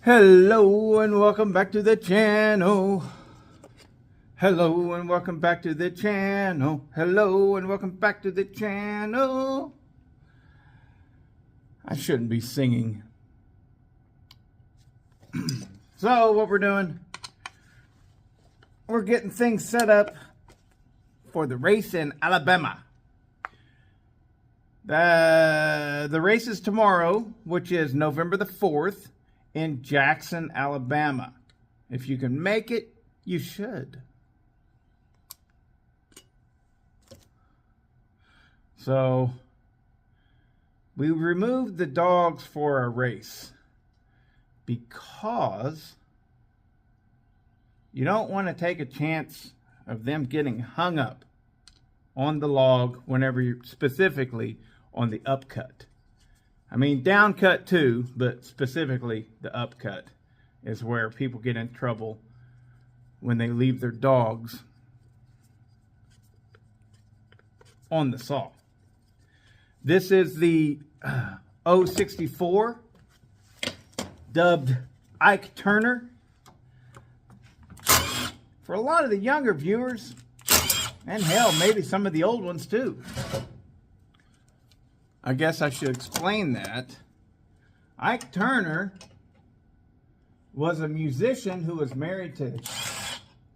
Hello and welcome back to the channel. Hello and welcome back to the channel. Hello and welcome back to the channel. I shouldn't be singing. So what we're doing, we're getting things set up for the race in Alabama. The race is tomorrow, which is November the 4th. In Jackson, Alabama. If you can make it, you should. So, we removed the dogs for a race because you don't want to take a chance of them getting hung up on the log whenever you're specifically on the upcut. I mean, down cut too, but specifically the upcut is where people get in trouble when they leave their dogs on the saw. This is the 064, dubbed Ike Turner. For a lot of the younger viewers, and hell, maybe some of the old ones too, I guess I should explain that. Ike Turner was a musician who was married to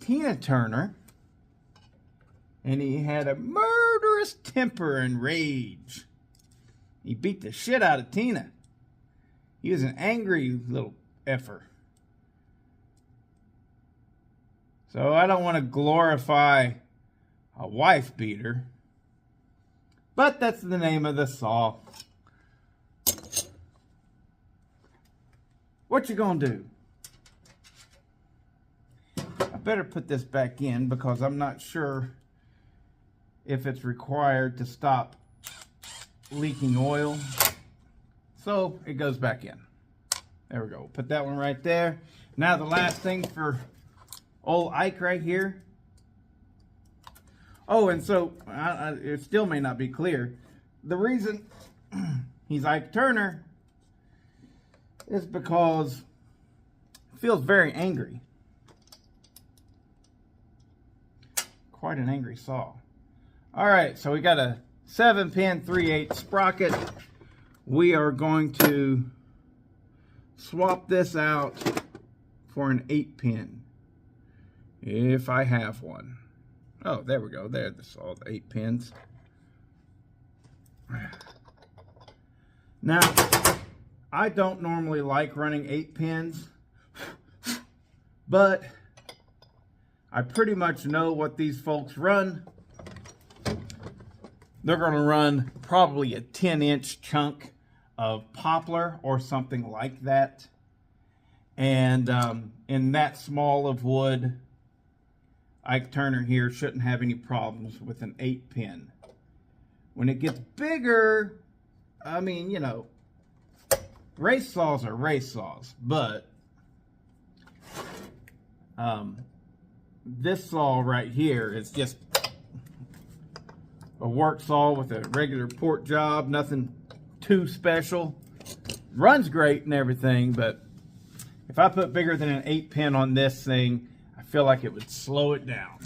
Tina Turner, and he had a murderous temper and rage. He beat the shit out of Tina. He was an angry little effer. So I don't want to glorify a wife beater, but that's the name of the saw. What you gonna do? I better put this back in because I'm not sure if it's required to stop leaking oil. So it goes back in. There we go. Put that one right there. Now the last thing for old Ike right here. Oh, and so it still may not be clear. The reason he's Ike Turner is because he feels very angry. Quite an angry saw. All right, so we got a 7-pin 3/8 sprocket. We are going to swap this out for an 8-pin, if I have one. Oh, there we go. There's all the 8 pins. Now, I don't normally like running 8 pins, but I pretty much know what these folks run. They're going to run probably a 10-inch chunk of poplar or something like that. And in that small of wood, Ike Turner here shouldn't have any problems with an 8-pin. When it gets bigger, I mean, you know, race saws are race saws, but this saw right here is just a work saw with a regular port job, nothing too special. Runs great and everything, but if I put bigger than an 8-pin on this thing, I feel like it would slow it down.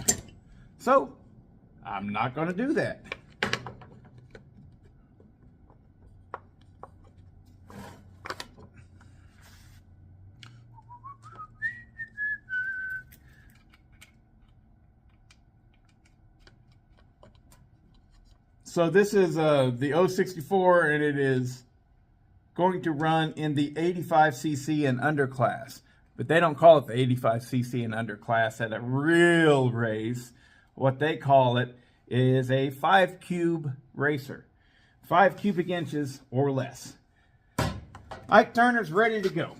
So, I'm not going to do that. So this is the 064, and it is going to run in the 85cc and under class. But they don't call it the 85cc and under class at a real race. What they call it is a 5-cube racer. 5 cubic inches or less. Ike Turner's ready to go.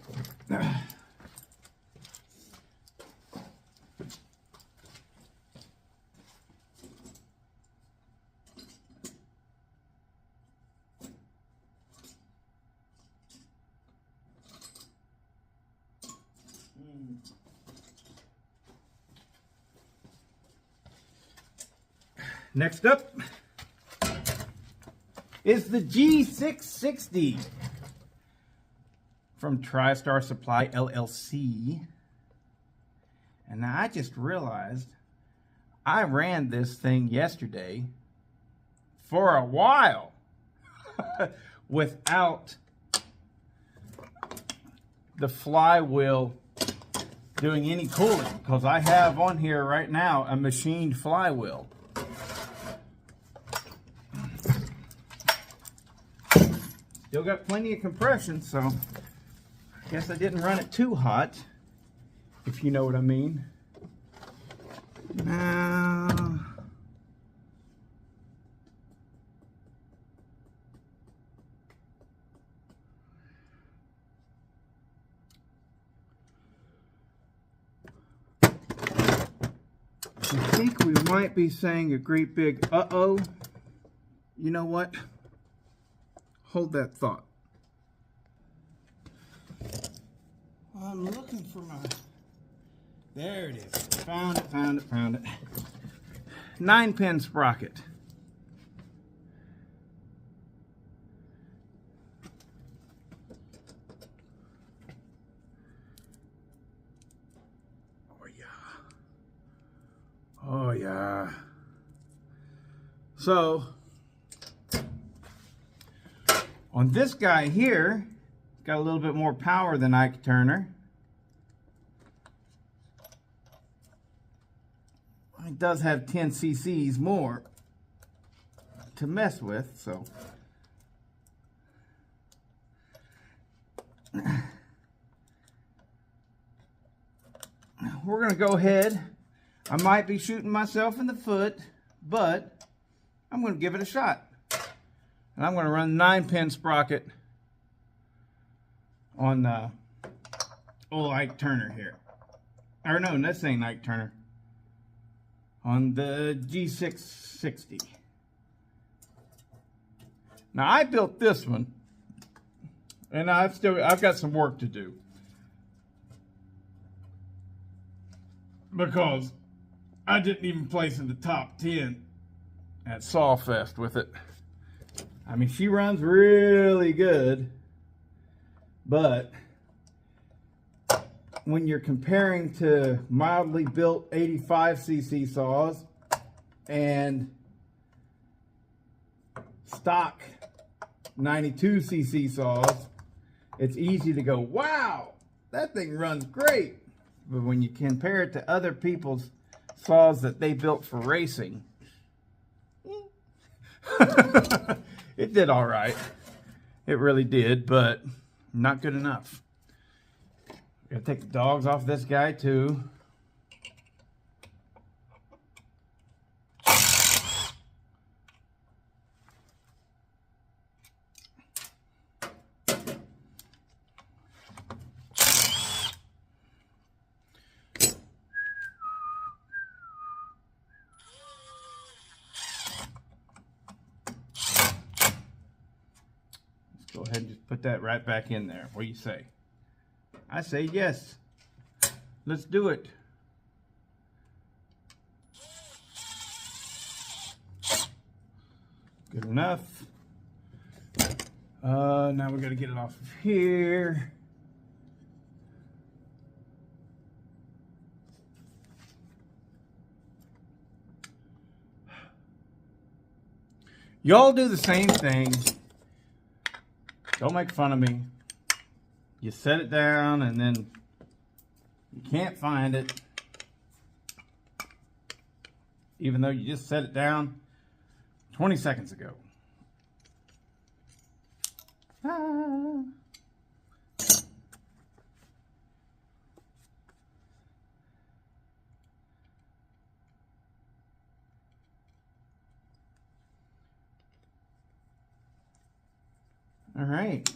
Next up is the G660 from TriStar Supply LLC. And now I just realized I ran this thing yesterday for a while without the flywheel doing any cooling, because I have on here right now a machined flywheel. Still got plenty of compression, so I guess I didn't run it too hot, if you know what I mean. Now, I think we might be saying a great big uh-oh. You know what? Hold that thought. I'm looking for my... There it is. Found it. 9-pin sprocket. Oh yeah. So, on this guy here, got a little bit more power than Ike Turner. It does have 10 cc's more to mess with, so we're gonna go ahead. I might be shooting myself in the foot, but I'm gonna give it a shot. And I'm gonna run 9-pin sprocket on old Ike Turner here. Or no, this ain't Ike Turner. On the G660. Now I built this one, and I've got some work to do, because I didn't even place in the top 10 at Sawfest with it. I mean, she runs really good, but when you're comparing to mildly built 85cc saws and stock 92cc saws, it's easy to go, wow, that thing runs great. But when you compare it to other people's saws that they built for racing, it did all right. It really did, but not good enough. Gotta take the dogs off this guy too. Let's go ahead and just put that right back in there. What do you say? I say yes. Let's do it. Good enough. Now we got to get it off of here. Y'all do the same thing. Don't make fun of me. You set it down and then you can't find it, even though you just set it down 20 seconds ago. Ah. All right.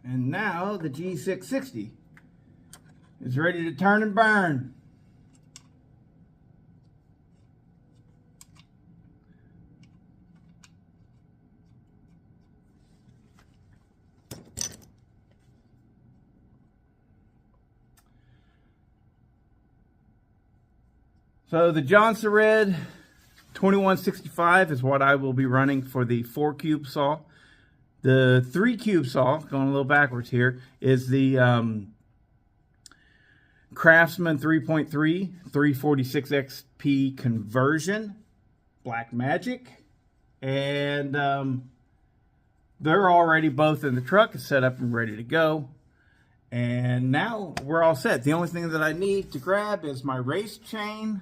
And now the G660 is ready to turn and burn. So the Johnson Red 2165 is what I will be running for the 4-cube saw. The 3-cube saw, going a little backwards here, is the Craftsman 3.3 346XP conversion, Black Magic. And they're already both in the truck, set up and ready to go. And now we're all set. The only thing that I need to grab is my race chain,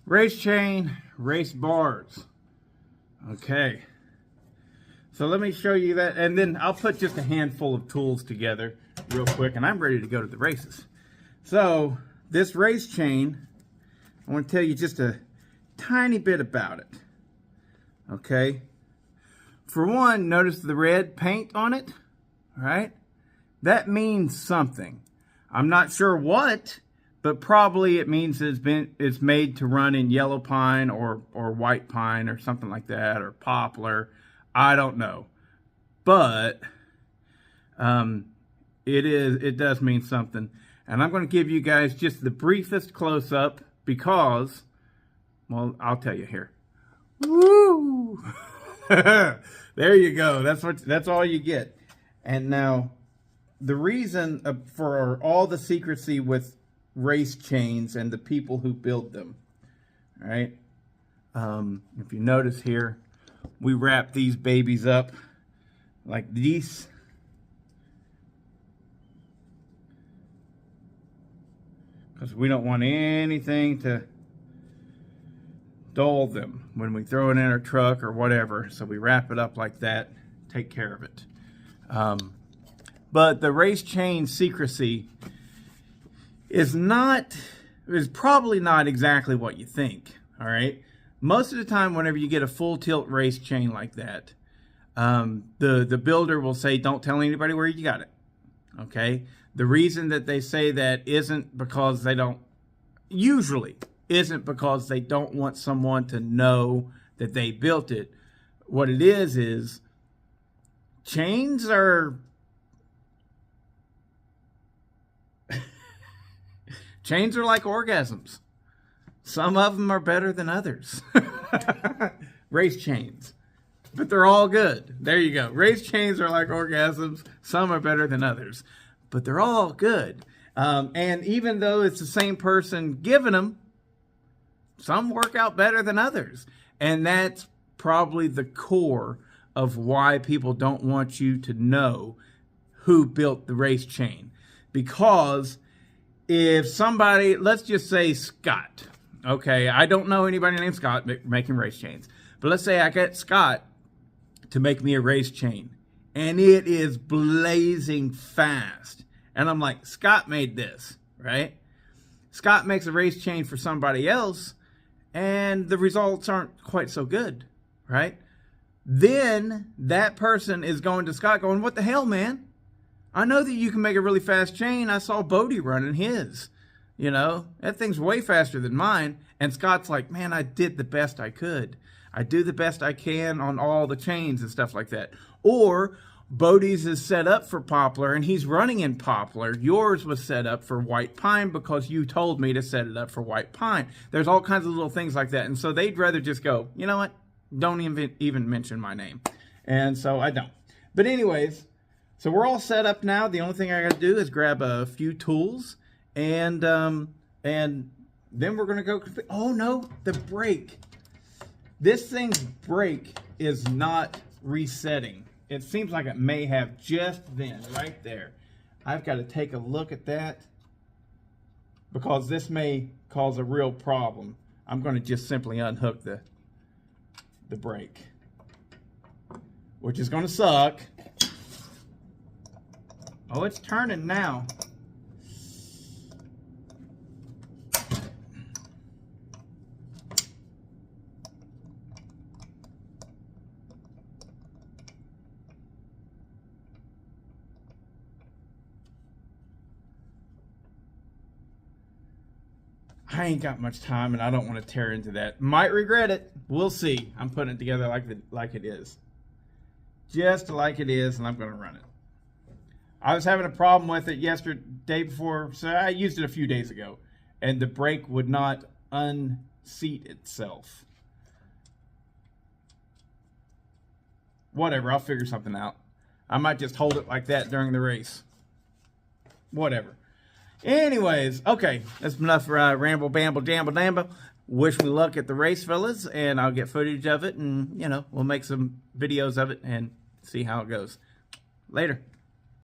race bars. Okay, so let me show you that, and then I'll put just a handful of tools together real quick, and I'm ready to go to the races. So this race chain, I want to tell you just a tiny bit about it. Okay, for one, notice the red paint on it, right? That means something. I'm not sure what, but probably it means it's made to run in yellow pine or white pine or something like that, or poplar. I don't know, but it does mean something. And I'm going to give you guys just the briefest close up because, well, I'll tell you here. Woo! There you go. That's all you get. And now, the reason for all the secrecy with race chains and the people who build them, all right? If you notice here, we wrap these babies up like these. Because we don't want anything to dull them when we throw it in our truck or whatever. So we wrap it up like that, take care of it. But the race chain secrecy is probably not exactly what you think, all right? Most of the time, whenever you get a full tilt race chain like that, the builder will say, don't tell anybody where you got it, okay? The reason that they say that isn't because they don't want someone to know that they built it. What it is chains are chains are like orgasms. Some of them are better than others. Race chains. But they're all good. There you go. Race chains are like orgasms. Some are better than others. But they're all good. And even though it's the same person giving them, some work out better than others. And that's probably the core of why people don't want you to know who built the race chain. Because if somebody, let's just say Scott. Okay, I don't know anybody named Scott making race chains. But let's say I get Scott to make me a race chain. And it is blazing fast. And I'm like, Scott made this, right? Scott makes a race chain for somebody else, and the results aren't quite so good, right? Then that person is going to Scott going, what the hell, man? I know that you can make a really fast chain. I saw Bodie running his. You know, that thing's way faster than mine. And Scott's like, man, I did the best I could. I do the best I can on all the chains and stuff like that. Or Bodie's is set up for poplar and he's running in poplar. Yours was set up for white pine because you told me to set it up for white pine. There's all kinds of little things like that. And so they'd rather just go, you know what? Don't even mention my name. And so I don't. But anyways, so we're all set up now. The only thing I got to do is grab a few tools and then we're going to go. Oh no, the brake. This thing's brake is not resetting. It seems like it may have just then, right there. I've got to take a look at that because this may cause a real problem. I'm going to just simply unhook the brake, which is going to suck. Oh, it's turning now. I ain't got much time, and I don't want to tear into that. Might regret it. We'll see. I'm putting it together like it is. Just like it is, and I'm going to run it. I was having a problem with it day before, so I used it a few days ago, and the brake would not unseat itself. Whatever, I'll figure something out. I might just hold it like that during the race. Whatever. Anyways, okay, that's enough for ramble, bamble, jamble, damble. Wish me luck at the race, fellas, and I'll get footage of it, and, we'll make some videos of it and see how it goes. Later.